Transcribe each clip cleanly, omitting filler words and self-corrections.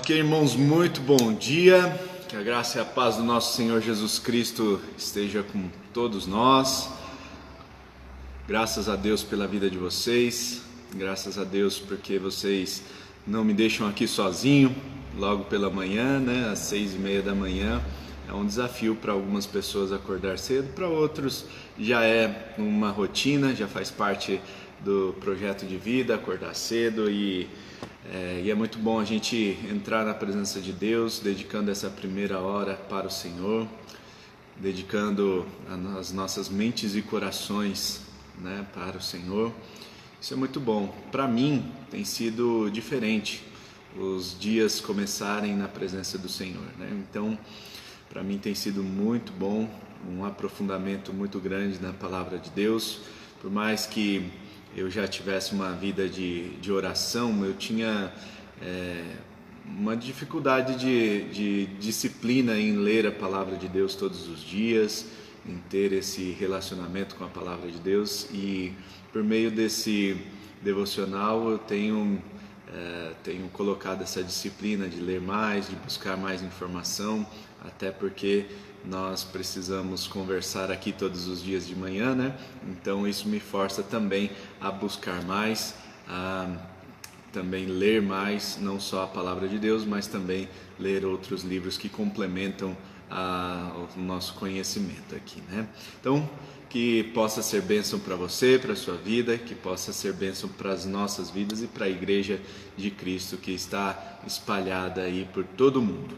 Ok, irmãos, muito bom dia. Que a graça e a paz do nosso Senhor Jesus Cristo esteja com todos nós. Graças a Deus pela vida de vocês. Graças a Deus porque vocês não me deixam aqui sozinho logo pela manhã, né? Às 6:30 da manhã. É um desafio para algumas pessoas acordar cedo, para outros já é uma rotina, já faz parte do projeto de vida, acordar cedo e é muito bom a gente entrar na presença de Deus, dedicando essa primeira hora para o Senhor, dedicando as nossas mentes e corações, né, para o Senhor. Isso é muito bom. Para mim tem sido diferente os dias começarem na presença do Senhor, né? Então, para mim tem sido muito bom, um aprofundamento muito grande na palavra de Deus. Por mais que eu já tivesse uma vida de oração, eu tinha uma dificuldade de disciplina em ler a palavra de Deus todos os dias, em ter esse relacionamento com a palavra de Deus, e por meio desse devocional eu tenho colocado essa disciplina de ler mais, de buscar mais informação, até porque nós precisamos conversar aqui todos os dias de manhã, né? Então isso me força também a buscar mais, a também ler mais, não só a palavra de Deus, mas também ler outros livros que complementam o nosso conhecimento aqui, né? Então, que possa ser bênção para você, para a sua vida, que possa ser bênção para as nossas vidas e para a Igreja de Cristo que está espalhada aí por todo o mundo.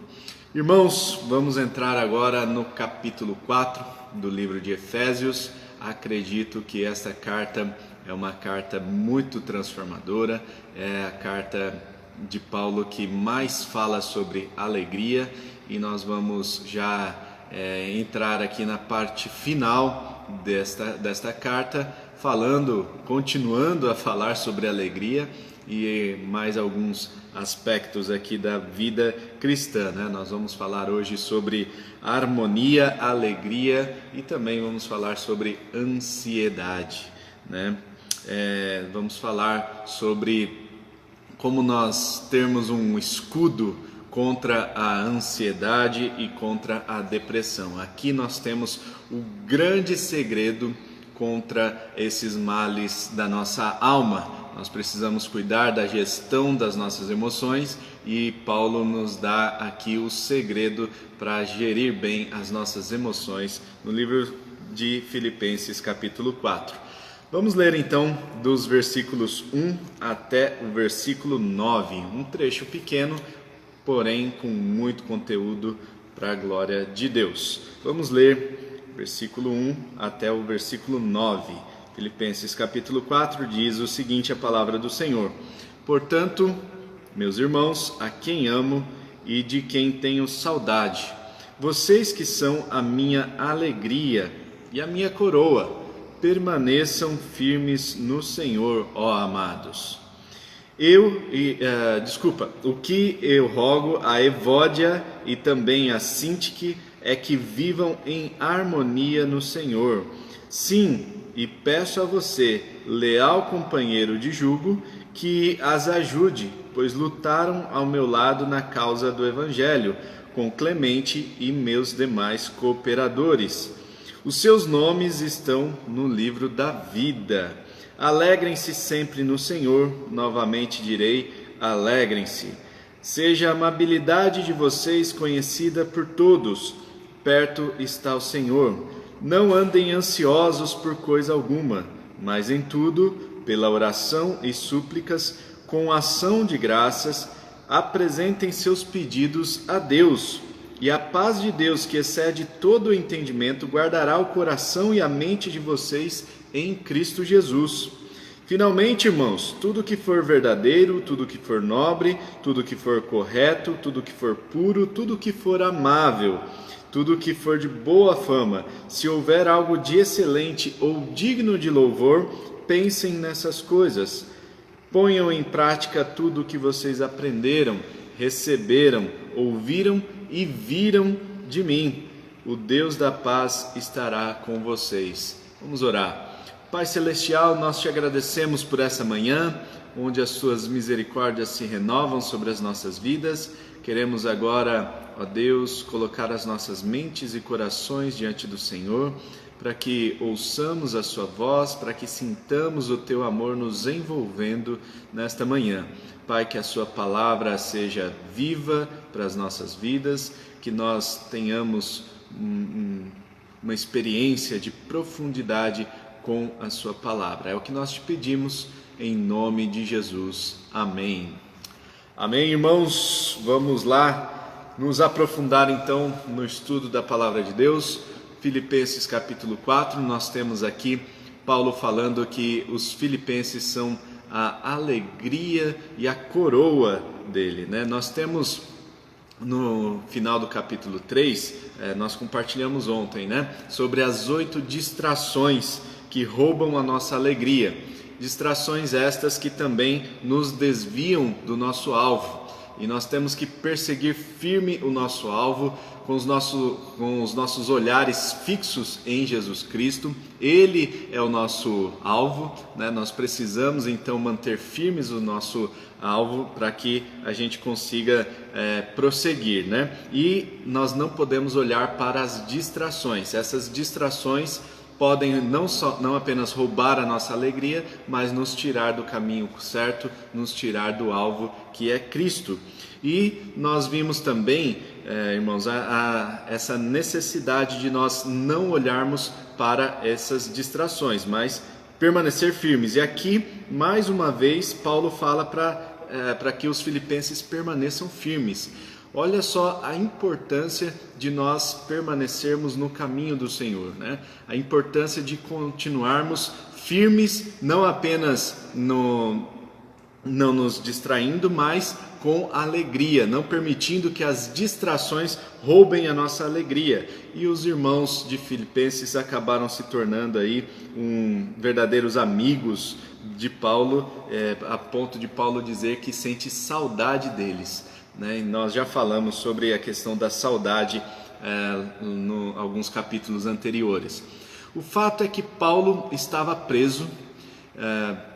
Irmãos, vamos entrar agora no capítulo 4 do livro de Efésios. Acredito que esta carta é uma carta muito transformadora, é a carta de Paulo que mais fala sobre alegria, e nós vamos já entrar aqui na parte final desta carta, continuando a falar sobre alegria e mais alguns aspectos aqui da vida cristã, né? Nós vamos falar hoje sobre harmonia, alegria e também vamos falar sobre ansiedade, né? Vamos falar sobre como nós termos um escudo contra a ansiedade e contra a depressão. Aqui nós temos o grande segredo contra esses males da nossa alma. Nós precisamos cuidar da gestão das nossas emoções e Paulo nos dá aqui o segredo para gerir bem as nossas emoções no livro de Filipenses capítulo 4. Vamos ler então dos versículos 1 até o versículo 9, um trecho pequeno, porém com muito conteúdo para a glória de Deus. Vamos ler versículo 1 até o versículo 9. Filipenses capítulo 4 diz o seguinte, a palavra do Senhor: Portanto, meus irmãos, a quem amo e de quem tenho saudade, vocês que são a minha alegria e a minha coroa, permaneçam firmes no Senhor, ó amados. O que eu rogo a Evódia e também a Sintique é que vivam em harmonia no Senhor. Sim, e peço a você, leal companheiro de jugo, que as ajude, pois lutaram ao meu lado na causa do Evangelho, com Clemente e meus demais cooperadores. Os seus nomes estão no livro da vida. Alegrem-se sempre no Senhor, novamente direi, alegrem-se. Seja a amabilidade de vocês conhecida por todos, perto está o Senhor. Não andem ansiosos por coisa alguma, mas em tudo, pela oração e súplicas, com ação de graças, apresentem seus pedidos a Deus. E a paz de Deus, que excede todo o entendimento, guardará o coração e a mente de vocês em Cristo Jesus. Finalmente, irmãos, tudo que for verdadeiro, tudo que for nobre, tudo que for correto, tudo que for puro, tudo que for amável, tudo que for de boa fama, se houver algo de excelente ou digno de louvor, pensem nessas coisas. Ponham em prática tudo o que vocês aprenderam, receberam, ouviram e viram de mim. O Deus da paz estará com vocês. Vamos orar. Pai Celestial, nós te agradecemos por essa manhã, onde as suas misericórdias se renovam sobre as nossas vidas. queremos agora, ó Deus, colocar as nossas mentes e corações diante do Senhor, para que ouçamos a sua voz, para que sintamos o teu amor nos envolvendo nesta manhã. Pai, que a sua palavra seja viva para as nossas vidas, que nós tenhamos uma experiência de profundidade com a sua palavra. É o que nós te pedimos em nome de Jesus. Amém. Amém, irmãos? Vamos lá nos aprofundar então no estudo da palavra de Deus. Filipenses capítulo 4, nós temos aqui Paulo falando que os filipenses são a alegria e a coroa dele, né? Nós temos no final do capítulo 3, nós compartilhamos ontem, né? Sobre as 8 distrações que roubam a nossa alegria. Distrações estas que também nos desviam do nosso alvo. E nós temos que perseguir firme o nosso alvo com os nossos olhares fixos em Jesus Cristo. Ele é o nosso alvo, né? Nós precisamos então manter firmes o nosso alvo para que a gente consiga prosseguir, né? E nós não podemos olhar para as distrações. Essas distrações podem não apenas roubar a nossa alegria, mas nos tirar do caminho certo, nos tirar do alvo que é Cristo. E nós vimos também, irmãos, essa necessidade de nós não olharmos para essas distrações, mas permanecer firmes. E aqui, mais uma vez, Paulo fala para que os filipenses permaneçam firmes. Olha só a importância de nós permanecermos no caminho do Senhor, né? A importância de continuarmos firmes, não apenas não nos distraindo, mas com alegria, não permitindo que as distrações roubem a nossa alegria. E os irmãos de Filipenses acabaram se tornando aí verdadeiros amigos de Paulo, a ponto de Paulo dizer que sente saudade deles. E nós já falamos sobre a questão da saudade em alguns capítulos anteriores. O fato é que Paulo estava preso,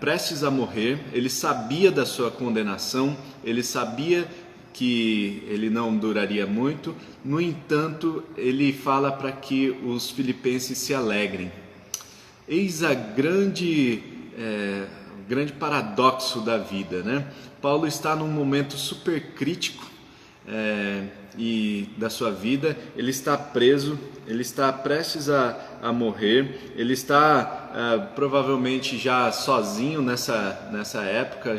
prestes a morrer. Ele sabia da sua condenação, ele sabia que ele não duraria muito. No entanto, ele fala para que os filipenses se alegrem. Eis a grande paradoxo da vida, né? Paulo está num momento super crítico da sua vida. Ele está preso, ele está prestes a morrer, ele está provavelmente já sozinho nessa época.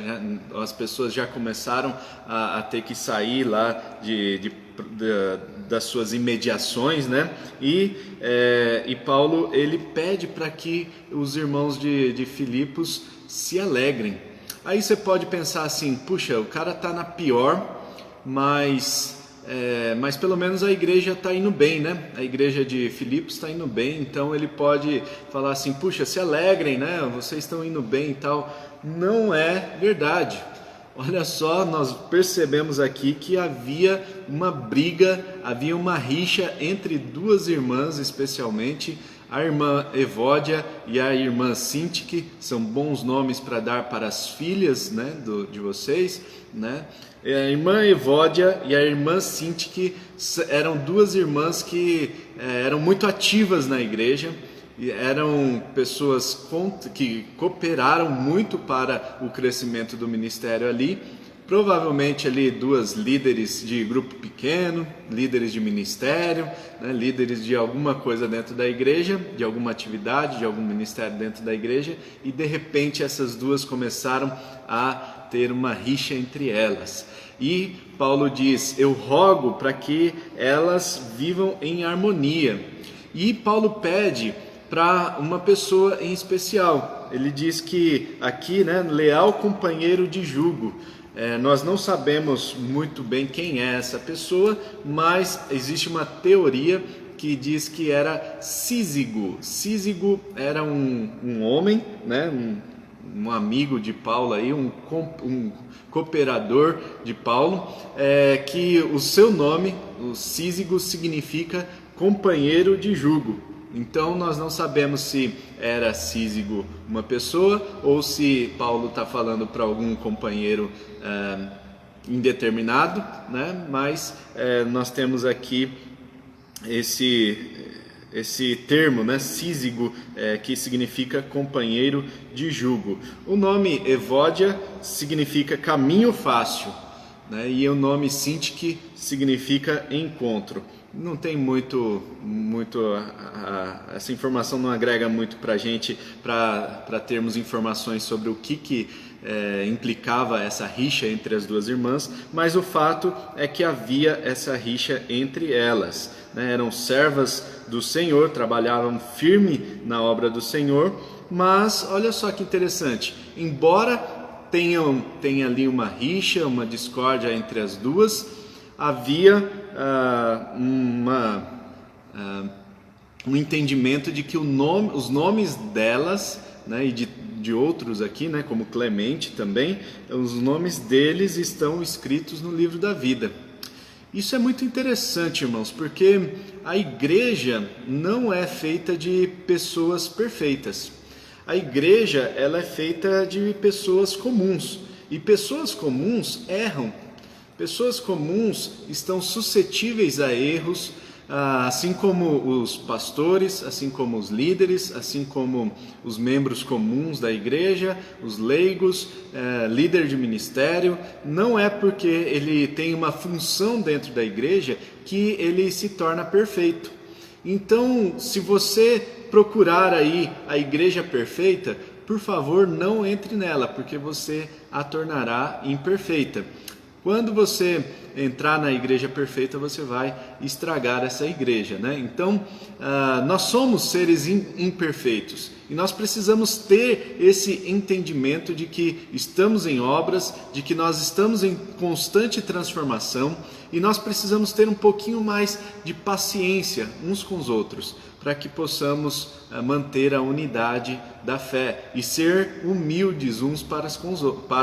As pessoas já começaram a ter que sair lá das suas imediações, né? E Paulo ele pede para que os irmãos de Filipos se alegrem. Aí você pode pensar assim: puxa, o cara está na pior, mas pelo menos a igreja está indo bem, né? A igreja de Filipos está indo bem, então ele pode falar assim: puxa, se alegrem, né? Vocês estão indo bem e tal. Não é verdade. Olha só, nós percebemos aqui que havia uma briga, havia uma rixa entre duas irmãs, especialmente a irmã Evódia e a irmã Sintique. São bons nomes para dar para as filhas, né, de vocês, né? A irmã Evódia e a irmã Sintique eram duas irmãs que eram muito ativas na igreja. Eram pessoas que cooperaram muito para o crescimento do ministério ali. Provavelmente ali duas líderes de grupo pequeno, líderes de ministério, né, líderes de alguma coisa dentro da igreja, de alguma atividade, de algum ministério dentro da igreja, e de repente essas duas começaram a ter uma rixa entre elas. E Paulo diz: eu rogo para que elas vivam em harmonia. E Paulo pede para uma pessoa em especial. Ele diz que aqui, né, leal companheiro de jugo. Nós não sabemos muito bem quem é essa pessoa, mas existe uma teoria que diz que era Cízigo. Cízigo era um homem, né, um amigo de Paulo, aí, um cooperador de Paulo, que o seu nome, o Cízigo, significa companheiro de jugo. Então nós não sabemos se era Cízigo uma pessoa ou se Paulo está falando para algum companheiro indeterminado, né? Mas nós temos aqui esse termo, né, sísigo, que significa companheiro de jugo. O nome Evódia significa caminho fácil, né, e o nome Sintique significa encontro. Não tem muito essa informação não agrega muito para a gente, para termos informações sobre o que implicava essa rixa entre as duas irmãs, mas o fato é que havia essa rixa entre elas, né? Eram servas do Senhor, trabalhavam firme na obra do Senhor, mas olha só que interessante, embora tenha ali uma rixa, uma discórdia entre as duas, havia um entendimento de que os nomes delas, né, e de outros aqui, né, como Clemente também, os nomes deles estão escritos no livro da vida. Isso é muito interessante, irmãos, porque a igreja não é feita de pessoas perfeitas. A igreja, ela é feita de pessoas comuns, e pessoas comuns erram. Pessoas comuns estão suscetíveis a erros, assim como os pastores, assim como os líderes, assim como os membros comuns da igreja, os leigos, líder de ministério. Não é porque ele tem uma função dentro da igreja que ele se torna perfeito. Então, se você procurar aí a igreja perfeita, por favor, não entre nela, porque você a tornará imperfeita. Quando você entrar na igreja perfeita, você vai estragar essa igreja, né? Então, nós somos seres imperfeitos e nós precisamos ter esse entendimento de que estamos em obras, de que nós estamos em constante transformação e nós precisamos ter um pouquinho mais de paciência uns com os outros, para que possamos manter a unidade da fé e ser humildes uns para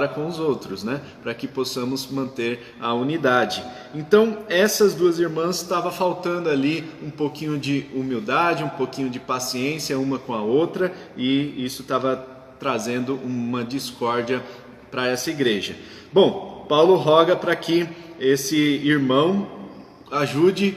com os outros, né? Para que possamos manter a unidade. Então, essas duas irmãs estava faltando ali um pouquinho de humildade, um pouquinho de paciência uma com a outra, e isso estava trazendo uma discórdia para essa igreja. Bom, Paulo roga para que esse irmão ajude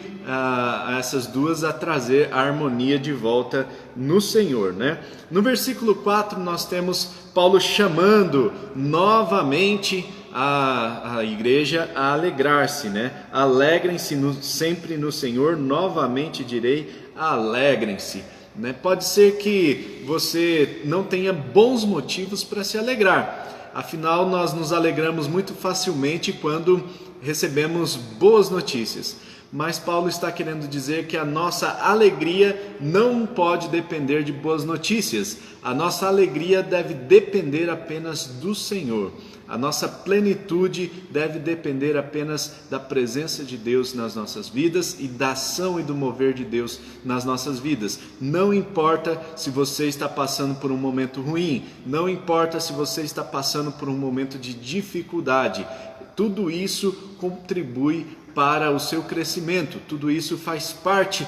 essas duas a trazer a harmonia de volta no Senhor, né? No versículo 4 nós temos Paulo chamando novamente a igreja a alegrar-se, né? Alegrem-se sempre no Senhor, novamente direi, alegrem-se, né? Pode ser que você não tenha bons motivos para se alegrar, afinal nós nos alegramos muito facilmente quando recebemos boas notícias. Mas Paulo está querendo dizer que a nossa alegria não pode depender de boas notícias. A nossa alegria deve depender apenas do Senhor. A nossa plenitude deve depender apenas da presença de Deus nas nossas vidas e da ação e do mover de Deus nas nossas vidas. Não importa se você está passando por um momento ruim, não importa se você está passando por um momento de dificuldade. Tudo isso contribui para o seu crescimento, tudo isso faz parte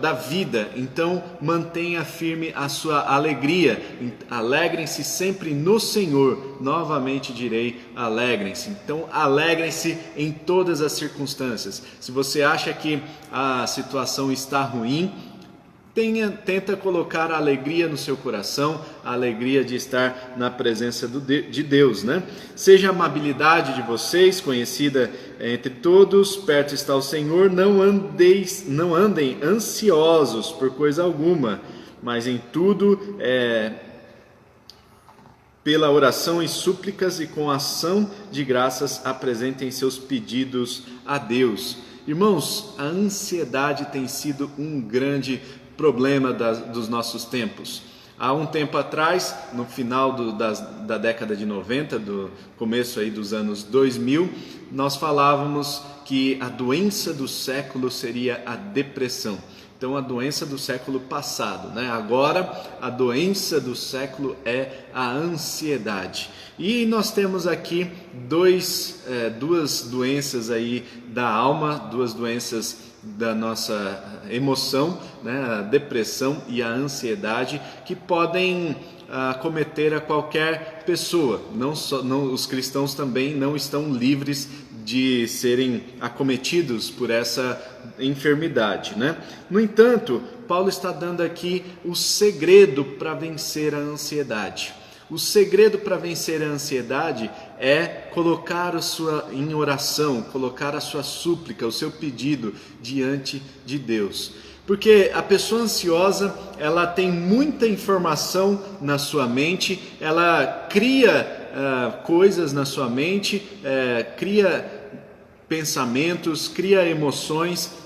da vida, então mantenha firme a sua alegria, alegrem-se sempre no Senhor, novamente direi, alegrem-se. Então alegrem-se em todas as circunstâncias. Se você acha que a situação está ruim, tenta colocar a alegria no seu coração, a alegria de estar na presença de Deus, né? Seja a amabilidade de vocês conhecida entre todos, perto está o Senhor, não andem ansiosos por coisa alguma, mas em tudo, pela oração e súplicas e com ação de graças, apresentem seus pedidos a Deus. Irmãos, a ansiedade tem sido um grande problema dos nossos tempos. Há um tempo atrás, no final da década de 90, do começo aí dos anos 2000, nós falávamos que a doença do século seria a depressão. Então, a doença do século passado, né? Agora, a doença do século é a ansiedade. E nós temos aqui duas doenças aí da alma, duas doenças da nossa emoção, né? A depressão e a ansiedade, que podem acometer a qualquer pessoa. Os cristãos também não estão livres de serem acometidos por essa enfermidade, né? No entanto, Paulo está dando aqui o segredo para vencer a ansiedade. O segredo para vencer a ansiedade é colocar em oração, colocar a sua súplica, o seu pedido diante de Deus. Porque a pessoa ansiosa, ela tem muita informação na sua mente, ela cria coisas na sua mente, cria pensamentos, cria emoções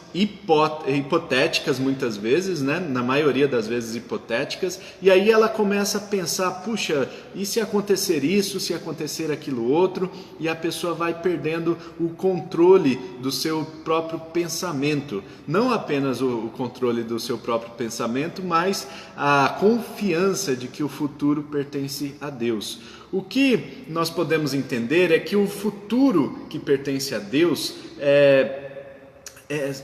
hipotéticas muitas vezes, né? Na maioria das vezes hipotéticas, e aí ela começa a pensar, puxa, e se acontecer isso, se acontecer aquilo outro, e a pessoa vai perdendo o controle do seu próprio pensamento, não apenas o controle do seu próprio pensamento, mas a confiança de que o futuro pertence a Deus. O que nós podemos entender é que o futuro que pertence a Deus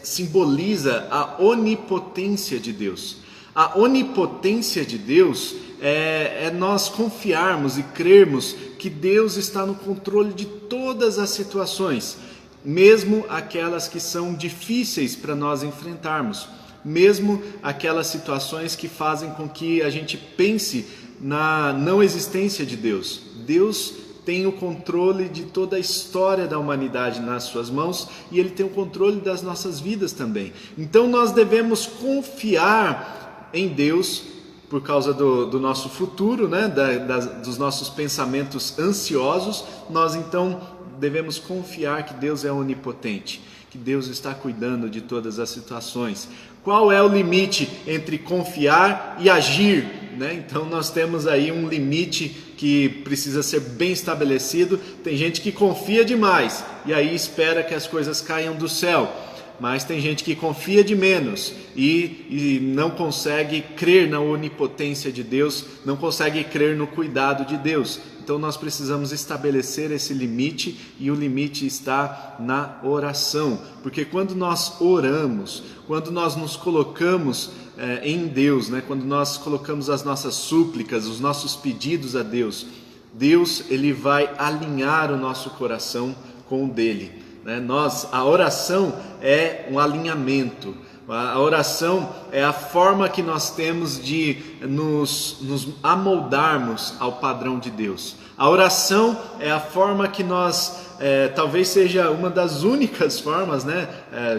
simboliza a onipotência de Deus. A onipotência de Deus é nós confiarmos e crermos que Deus está no controle de todas as situações, mesmo aquelas que são difíceis para nós enfrentarmos, mesmo aquelas situações que fazem com que a gente pense na não existência de Deus. Deus tem o controle de toda a história da humanidade nas suas mãos e Ele tem o controle das nossas vidas também. Então nós devemos confiar em Deus por causa do nosso futuro, né? Dos nossos pensamentos ansiosos. Nós então devemos confiar que Deus é onipotente, que Deus está cuidando de todas as situações. Qual é o limite entre confiar e agir, né? Então nós temos aí um limite que precisa ser bem estabelecido. Tem gente que confia demais e aí espera que as coisas caiam do céu, mas tem gente que confia de menos e não consegue crer na onipotência de Deus, não consegue crer no cuidado de Deus. Então nós precisamos estabelecer esse limite, e o limite está na oração, porque quando nós oramos, quando nós nos colocamos em Deus, né? Quando nós colocamos as nossas súplicas, os nossos pedidos a Deus, Deus ele vai alinhar o nosso coração com o dele, né? A oração é um alinhamento. A oração é a forma que nós temos de nos amoldarmos ao padrão de Deus. A oração é a forma que nós, talvez seja uma das únicas formas, né?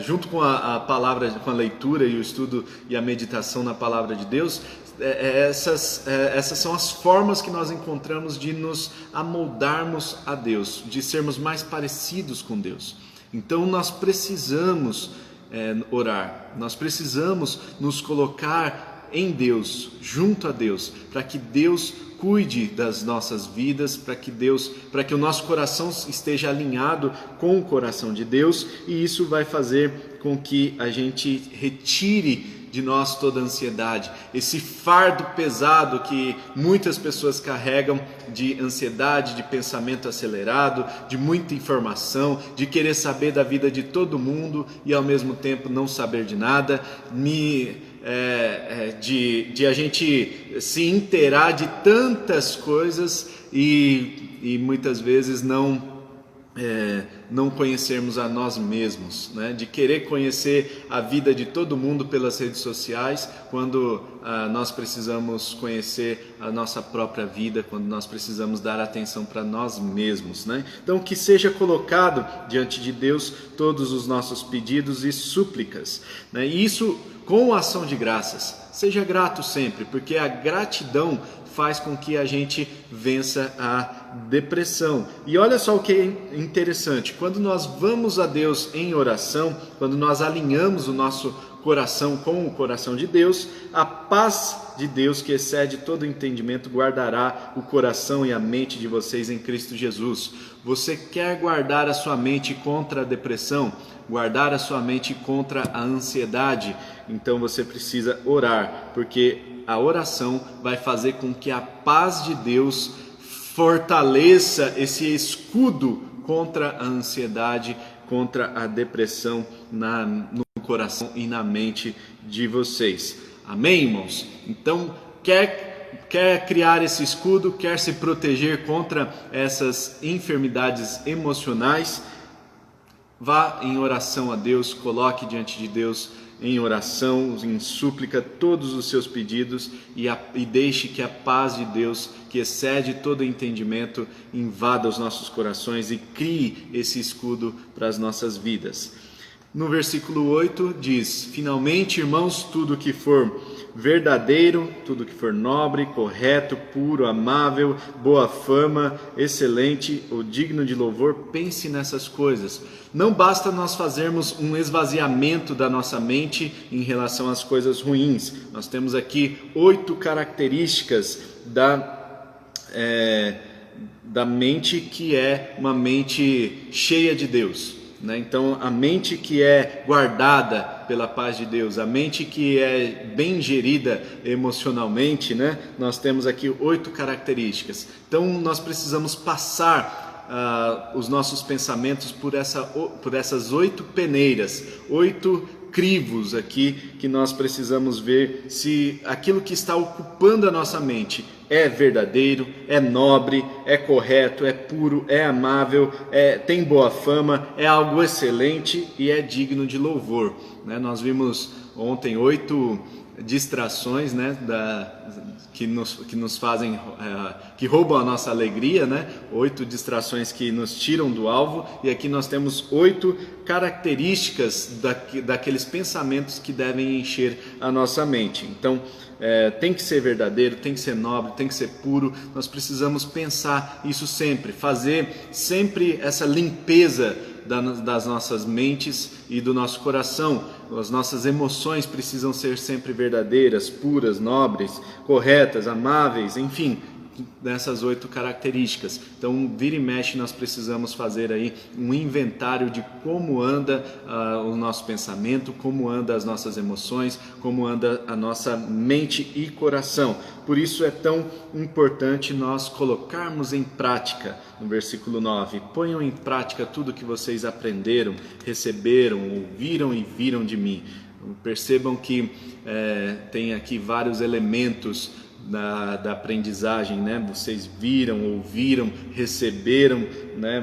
Junto com a palavra, com a leitura e o estudo e a meditação na palavra de Deus, essas são as formas que nós encontramos de nos amoldarmos a Deus, de sermos mais parecidos com Deus. Então nós precisamos orar, nós precisamos nos colocar em Deus, junto a Deus, para que Deus cuide das nossas vidas, para que o nosso coração esteja alinhado com o coração de Deus, e isso vai fazer com que a gente retire de nós toda a ansiedade, esse fardo pesado que muitas pessoas carregam de ansiedade, de pensamento acelerado, de muita informação, de querer saber da vida de todo mundo e ao mesmo tempo não saber de nada, de a gente se inteirar de tantas coisas e muitas vezes não conhecermos a nós mesmos, né? De querer conhecer a vida de todo mundo pelas redes sociais, quando nós precisamos conhecer a nossa própria vida, quando nós precisamos dar atenção para nós mesmos, né? Então que seja colocado diante de Deus todos os nossos pedidos e súplicas, né? E isso com ação de graças. Seja grato sempre, porque a gratidão faz com que a gente vença a depressão. E olha só o que é interessante, quando nós vamos a Deus em oração, quando nós alinhamos o nosso coração com o coração de Deus, a paz de Deus, que excede todo entendimento, guardará o coração e a mente de vocês em Cristo Jesus. Você quer guardar a sua mente contra a depressão? Guardar a sua mente contra a ansiedade? Então você precisa orar, porque a oração vai fazer com que a paz de Deus fortaleça esse escudo contra a ansiedade, contra a depressão no coração e na mente de vocês. Amém, irmãos? Então, quer quer criar esse escudo, quer se proteger contra essas enfermidades emocionais, vá em oração a Deus, coloque diante de Deus em oração, em súplica, todos os seus pedidos e deixe que a paz de Deus, que excede todo entendimento, invada os nossos corações e crie esse escudo para as nossas vidas. No versículo 8 diz: finalmente, irmãos, tudo que for verdadeiro, tudo que for nobre, correto, puro, amável, boa fama, excelente ou digno de louvor, pense nessas coisas. Não basta nós fazermos um esvaziamento da nossa mente em relação às coisas ruins. Nós temos aqui 8 características da mente que é uma mente cheia de Deus. Então, a mente que é guardada pela paz de Deus, a mente que é bem gerida emocionalmente, nós temos aqui 8 características. Então, nós precisamos passar os nossos pensamentos por essas 8 peneiras, 8 crivos aqui, que nós precisamos ver se aquilo que está ocupando a nossa mente é verdadeiro, é nobre, é correto, é puro, é amável, tem boa fama, é algo excelente e é digno de louvor. Nós vimos ontem 8 distrações que nos fazem, que roubam a nossa alegria, 8 distrações que nos tiram do alvo, e aqui nós temos 8 características daqueles pensamentos que devem encher a nossa mente. Então, tem que ser verdadeiro, tem que ser nobre, tem que ser puro. Nós precisamos pensar isso sempre, fazer sempre essa limpeza das nossas mentes e do nosso coração. As nossas emoções precisam ser sempre verdadeiras, puras, nobres, corretas, amáveis, enfim, dessas 8 características. Então, vira e mexe, nós precisamos fazer aí um inventário de como anda o nosso pensamento, como anda as nossas emoções, como anda a nossa mente e coração. Por isso é tão importante nós colocarmos em prática, no versículo 9, ponham em prática tudo que vocês aprenderam, receberam, ouviram e viram de mim. Percebam que tem aqui vários elementos da aprendizagem, Vocês viram, ouviram, receberam,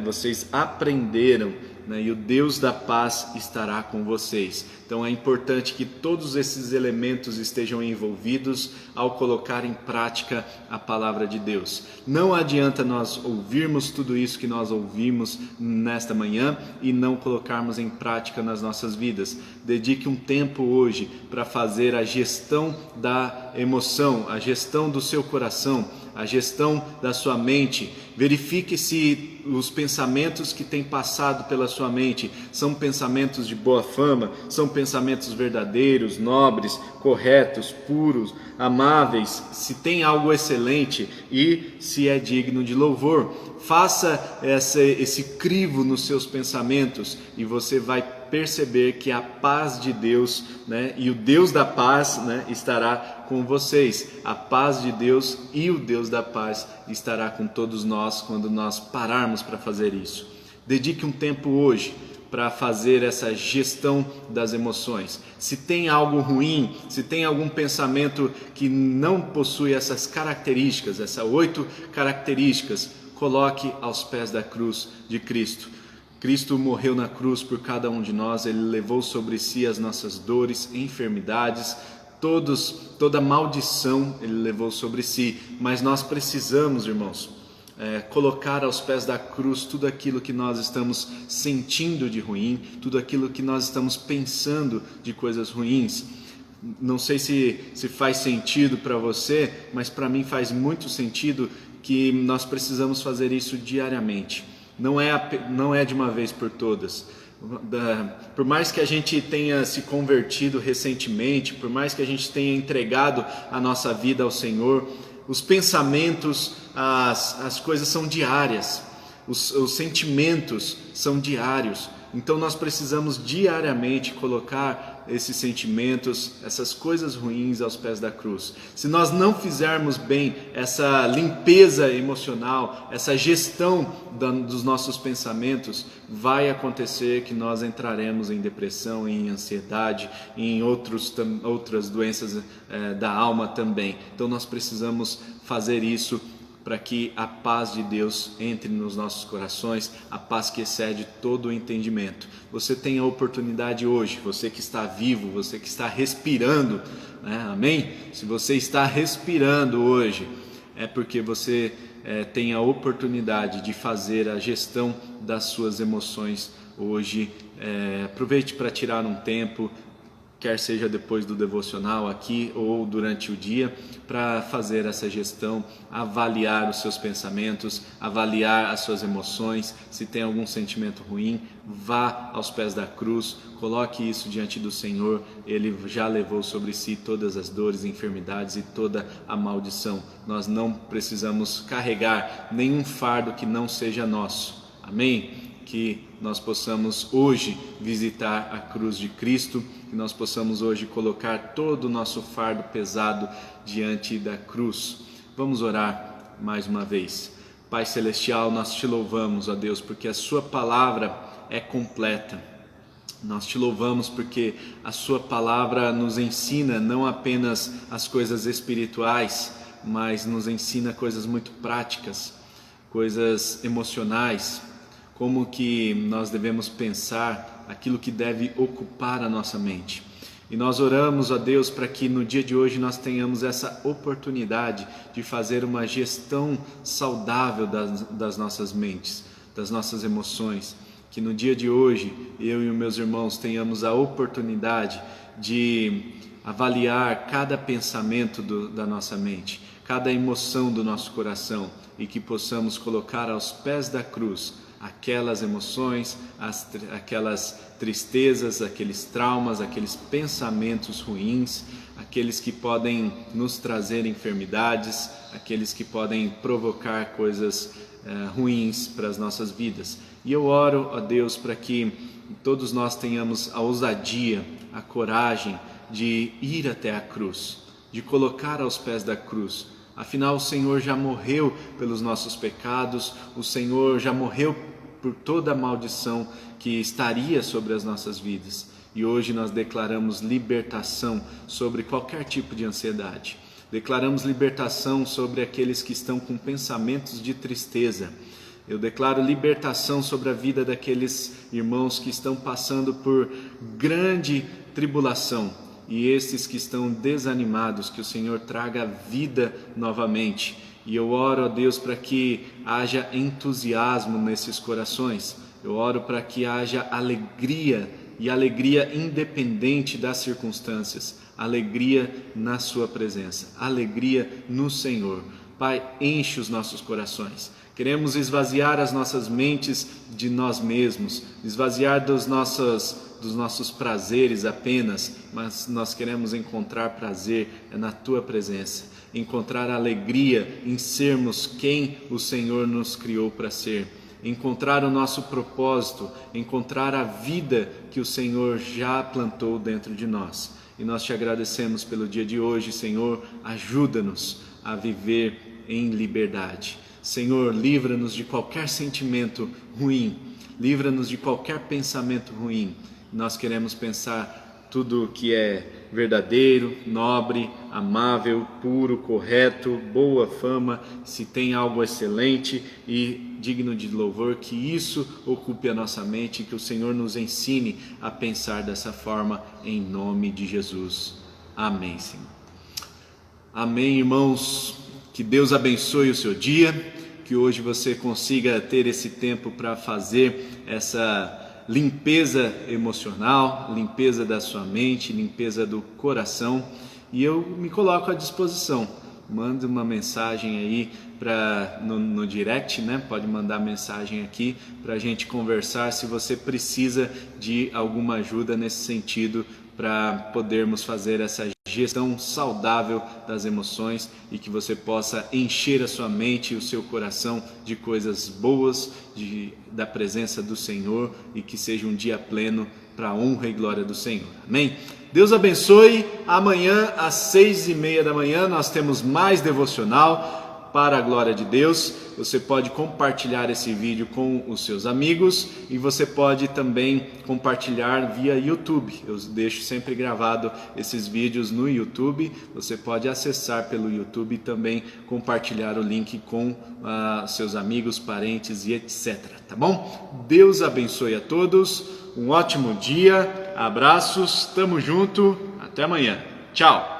Vocês aprenderam, E o Deus da paz estará com vocês. Então é importante que todos esses elementos estejam envolvidos ao colocar em prática a palavra de Deus. Não adianta nós ouvirmos tudo isso que nós ouvimos nesta manhã e não colocarmos em prática nas nossas vidas. Dedique um tempo hoje para fazer a gestão da emoção, a gestão do seu coração, a gestão da sua mente. Verifique se os pensamentos que têm passado pela sua mente são pensamentos de boa fama, são pensamentos verdadeiros, nobres, corretos, puros, amáveis, se tem algo excelente e se é digno de louvor. Faça esse crivo nos seus pensamentos e você vai perceber que a paz de Deus, e o Deus da paz, estará com vocês. A paz de Deus e o Deus da paz estará com todos nós quando nós pararmos para fazer isso. Dedique um tempo hoje para fazer essa gestão das emoções. Se tem algo ruim, se tem algum pensamento que não possui essas características, essas 8 características, coloque aos pés da cruz de Cristo. Cristo morreu na cruz por cada um de nós, Ele levou sobre si as nossas dores, enfermidades, toda maldição Ele levou sobre si, mas nós precisamos, irmãos, colocar aos pés da cruz tudo aquilo que nós estamos sentindo de ruim, tudo aquilo que nós estamos pensando de coisas ruins. Não sei se faz sentido para você, mas para mim faz muito sentido que nós precisamos fazer isso diariamente. Não é de uma vez por todas. Por mais que a gente tenha se convertido recentemente, por mais que a gente tenha entregado a nossa vida ao Senhor, os pensamentos, as coisas são diárias, os sentimentos são diários. Então nós precisamos diariamente colocar esses sentimentos, essas coisas ruins aos pés da cruz. Se nós não fizermos bem essa limpeza emocional, essa gestão dos nossos pensamentos, vai acontecer que nós entraremos em depressão, em ansiedade, em outras doenças da alma também. Então nós precisamos fazer isso para que a paz de Deus entre nos nossos corações, a paz que excede todo o entendimento. Você tem a oportunidade hoje, você que está vivo, você que está respirando, né? Amém? Se você está respirando hoje, é porque você tem a oportunidade de fazer a gestão das suas emoções hoje. Aproveite para tirar um tempo, quer seja depois do devocional aqui ou durante o dia, para fazer essa gestão, avaliar os seus pensamentos, avaliar as suas emoções. Se tem algum sentimento ruim, vá aos pés da cruz, coloque isso diante do Senhor. Ele já levou sobre si todas as dores, enfermidades e toda a maldição. Nós não precisamos carregar nenhum fardo que não seja nosso. Amém? Que nós possamos hoje visitar a cruz de Cristo, que nós possamos hoje colocar todo o nosso fardo pesado diante da cruz. Vamos orar mais uma vez. Pai Celestial, nós te louvamos, ó Deus, porque a sua palavra é completa. Nós te louvamos porque a sua palavra nos ensina não apenas as coisas espirituais, mas nos ensina coisas muito práticas, coisas emocionais, como que nós devemos pensar, aquilo que deve ocupar a nossa mente. E nós oramos a Deus para que no dia de hoje nós tenhamos essa oportunidade de fazer uma gestão saudável das nossas mentes, das nossas emoções. Que no dia de hoje eu e os meus irmãos tenhamos a oportunidade de avaliar cada pensamento da nossa mente, cada emoção do nosso coração, e que possamos colocar aos pés da cruz aquelas emoções, aquelas tristezas, aqueles traumas, aqueles pensamentos ruins, aqueles que podem nos trazer enfermidades, aqueles que podem provocar coisas ruins para as nossas vidas. E eu oro a Deus para que todos nós tenhamos a ousadia, a coragem de ir até a cruz, de colocar aos pés da cruz. Afinal, o Senhor já morreu pelos nossos pecados, o Senhor já morreu por toda a maldição que estaria sobre as nossas vidas. E hoje nós declaramos libertação sobre qualquer tipo de ansiedade. Declaramos libertação sobre aqueles que estão com pensamentos de tristeza. Eu declaro libertação sobre a vida daqueles irmãos que estão passando por grande tribulação. E esses que estão desanimados, que o Senhor traga vida novamente. E eu oro a Deus para que haja entusiasmo nesses corações. Eu oro para que haja alegria, e alegria independente das circunstâncias. Alegria na sua presença, alegria no Senhor. Pai, enche os nossos corações. Queremos esvaziar as nossas mentes de nós mesmos, esvaziar dos nossos prazeres apenas, mas nós queremos encontrar prazer na Tua presença, encontrar alegria em sermos quem o Senhor nos criou para ser, encontrar o nosso propósito, encontrar a vida que o Senhor já plantou dentro de nós. E nós te agradecemos pelo dia de hoje, Senhor, ajuda-nos a viver em liberdade. Senhor, livra-nos de qualquer sentimento ruim, livra-nos de qualquer pensamento ruim. Nós queremos pensar tudo que é verdadeiro, nobre, amável, puro, correto, boa fama, se tem algo excelente e digno de louvor, que isso ocupe a nossa mente, que o Senhor nos ensine a pensar dessa forma, em nome de Jesus. Amém, Senhor. Amém, irmãos. Que Deus abençoe o seu dia, que hoje você consiga ter esse tempo para fazer essa limpeza emocional, limpeza da sua mente, limpeza do coração. E eu me coloco à disposição. Manda uma mensagem aí no direct, né? Pode mandar mensagem aqui para a gente conversar se você precisa de alguma ajuda nesse sentido, para podermos fazer essa gestão saudável das emoções e que você possa encher a sua mente e o seu coração de coisas boas, da presença do Senhor, e que seja um dia pleno para a honra e glória do Senhor. Amém? Deus abençoe. Amanhã às 6:30 da manhã nós temos mais devocional para a glória de Deus. Você pode compartilhar esse vídeo com os seus amigos e você pode também compartilhar via YouTube. Eu deixo sempre gravado esses vídeos no YouTube. Você pode acessar pelo YouTube e também compartilhar o link com seus amigos, parentes e etc. Tá bom? Deus abençoe a todos. Um ótimo dia. Abraços. Tamo junto. Até amanhã. Tchau.